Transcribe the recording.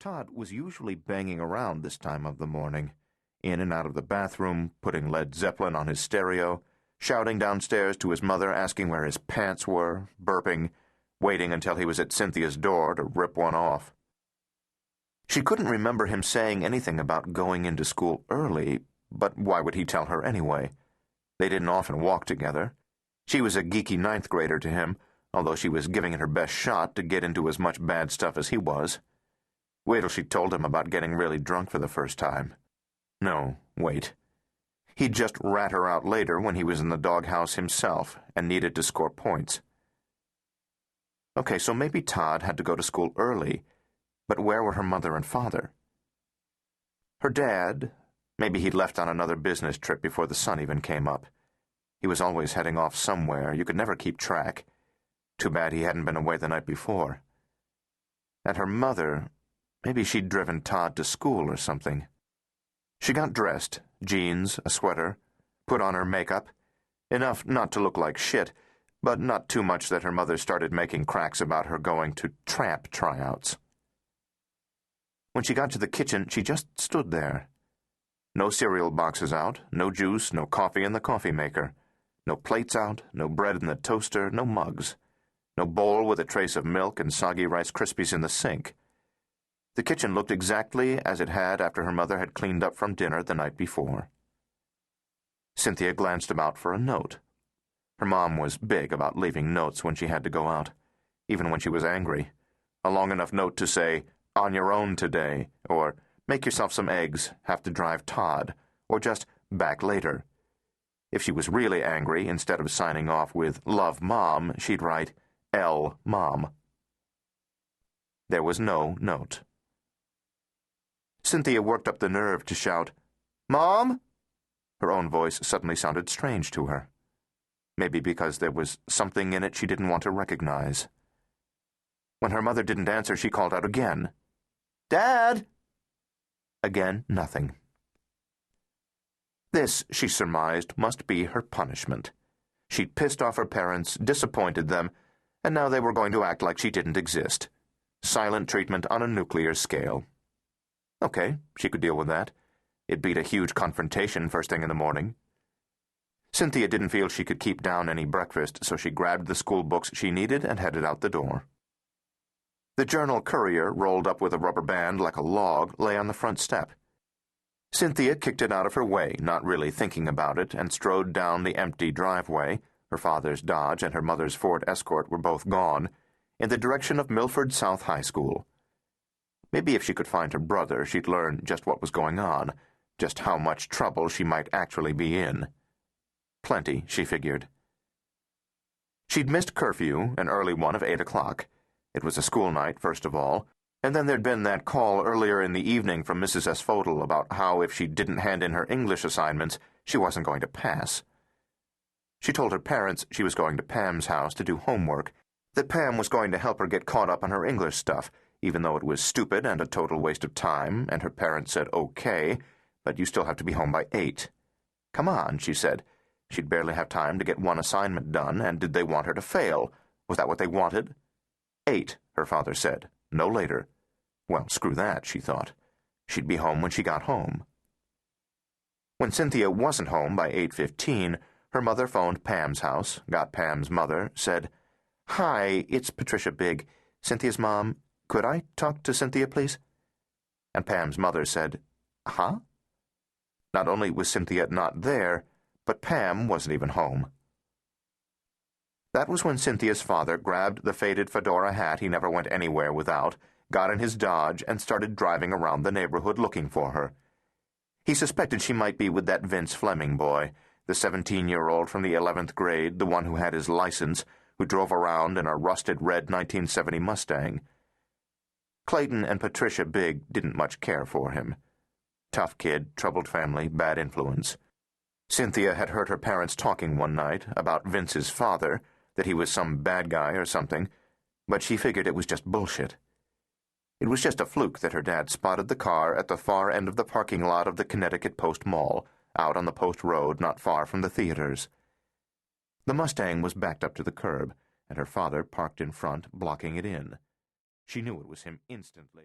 Todd was usually banging around this time of the morning, in and out of the bathroom, putting Led Zeppelin on his stereo, shouting downstairs to his mother, asking where his pants were, burping, waiting until he was at Cynthia's door to rip one off. She couldn't remember him saying anything about going into school early, but why would he tell her anyway? They didn't often walk together. She was a geeky ninth grader to him, although she was giving it her best shot to get into as much bad stuff as he was. Wait till she told him about getting really drunk for the first time. No, wait. He'd just rat her out later when he was in the doghouse himself and needed to score points. Okay, so maybe Todd had to go to school early, but where were her mother and father? Her dad, maybe he'd left on another business trip before the sun even came up. He was always heading off somewhere. You could never keep track. Too bad he hadn't been away the night before. And her mother, maybe she'd driven Todd to school or something. She got dressed, jeans, a sweater, put on her makeup, enough not to look like shit, but not too much that her mother started making cracks about her going to tramp tryouts. When she got to the kitchen, she just stood there. No cereal boxes out, no juice, no coffee in the coffee maker, no plates out, no bread in the toaster, no mugs, no bowl with a trace of milk and soggy Rice Krispies in the sink. The kitchen looked exactly as it had after her mother had cleaned up from dinner the night before. Cynthia glanced about for a note. Her mom was big about leaving notes when she had to go out, even when she was angry. A long enough note to say, "On your own today," or "Make yourself some eggs, have to drive Todd," or just "back later." If she was really angry, instead of signing off with "Love Mom," she'd write L. Mom. There was no note. Cynthia worked up the nerve to shout, "Mom?" Her own voice suddenly sounded strange to her. Maybe because there was something in it she didn't want to recognize. When her mother didn't answer, she called out again, "Dad!" Again, nothing. This, she surmised, must be her punishment. She'd pissed off her parents, disappointed them, and now they were going to act like she didn't exist. Silent treatment on a nuclear scale. Okay, she could deal with that. It beat a huge confrontation first thing in the morning. Cynthia didn't feel she could keep down any breakfast, so she grabbed the school books she needed and headed out the door. The Journal Courier, rolled up with a rubber band like a log, lay on the front step. Cynthia kicked it out of her way, not really thinking about it, and strode down the empty driveway. Her father's Dodge and her mother's Ford Escort were both gone, in the direction of Milford South High School. Maybe if she could find her brother, she'd learn just what was going on, just how much trouble she might actually be in. Plenty, she figured. She'd missed curfew, an early one of 8 o'clock. It was a school night, first of all, and then there'd been that call earlier in the evening from Mrs. Asphodel about how if she didn't hand in her English assignments, she wasn't going to pass. She told her parents she was going to Pam's house to do homework, that Pam was going to help her get caught up on her English stuff, even though it was stupid and a total waste of time, and her parents said okay, but you still have to be home by 8. Come on, she said. She'd barely have time to get one assignment done, and did they want her to fail? Was that what they wanted? 8, her father said, no later. Well, screw that, she thought. She'd be home when she got home. When Cynthia wasn't home by 8:15, her mother phoned Pam's house, got Pam's mother, said, "Hi, it's Patricia Bigge, Cynthia's mom. Could I talk to Cynthia, please?" And Pam's mother said, "Huh?" Not only was Cynthia not there, but Pam wasn't even home. That was when Cynthia's father grabbed the faded fedora hat he never went anywhere without, got in his Dodge, and started driving around the neighborhood looking for her. He suspected she might be with that Vince Fleming boy, the 17-year-old from the 11th grade, the one who had his license, who drove around in a rusted red 1970 Mustang. Clayton and Patricia Bigge didn't much care for him. Tough kid, troubled family, bad influence. Cynthia had heard her parents talking one night about Vince's father, that he was some bad guy or something, but she figured it was just bullshit. It was just a fluke that her dad spotted the car at the far end of the parking lot of the Connecticut Post Mall, out on the Post Road not far from the theaters. The Mustang was backed up to the curb, and her father parked in front, blocking it in. She knew it was him instantly.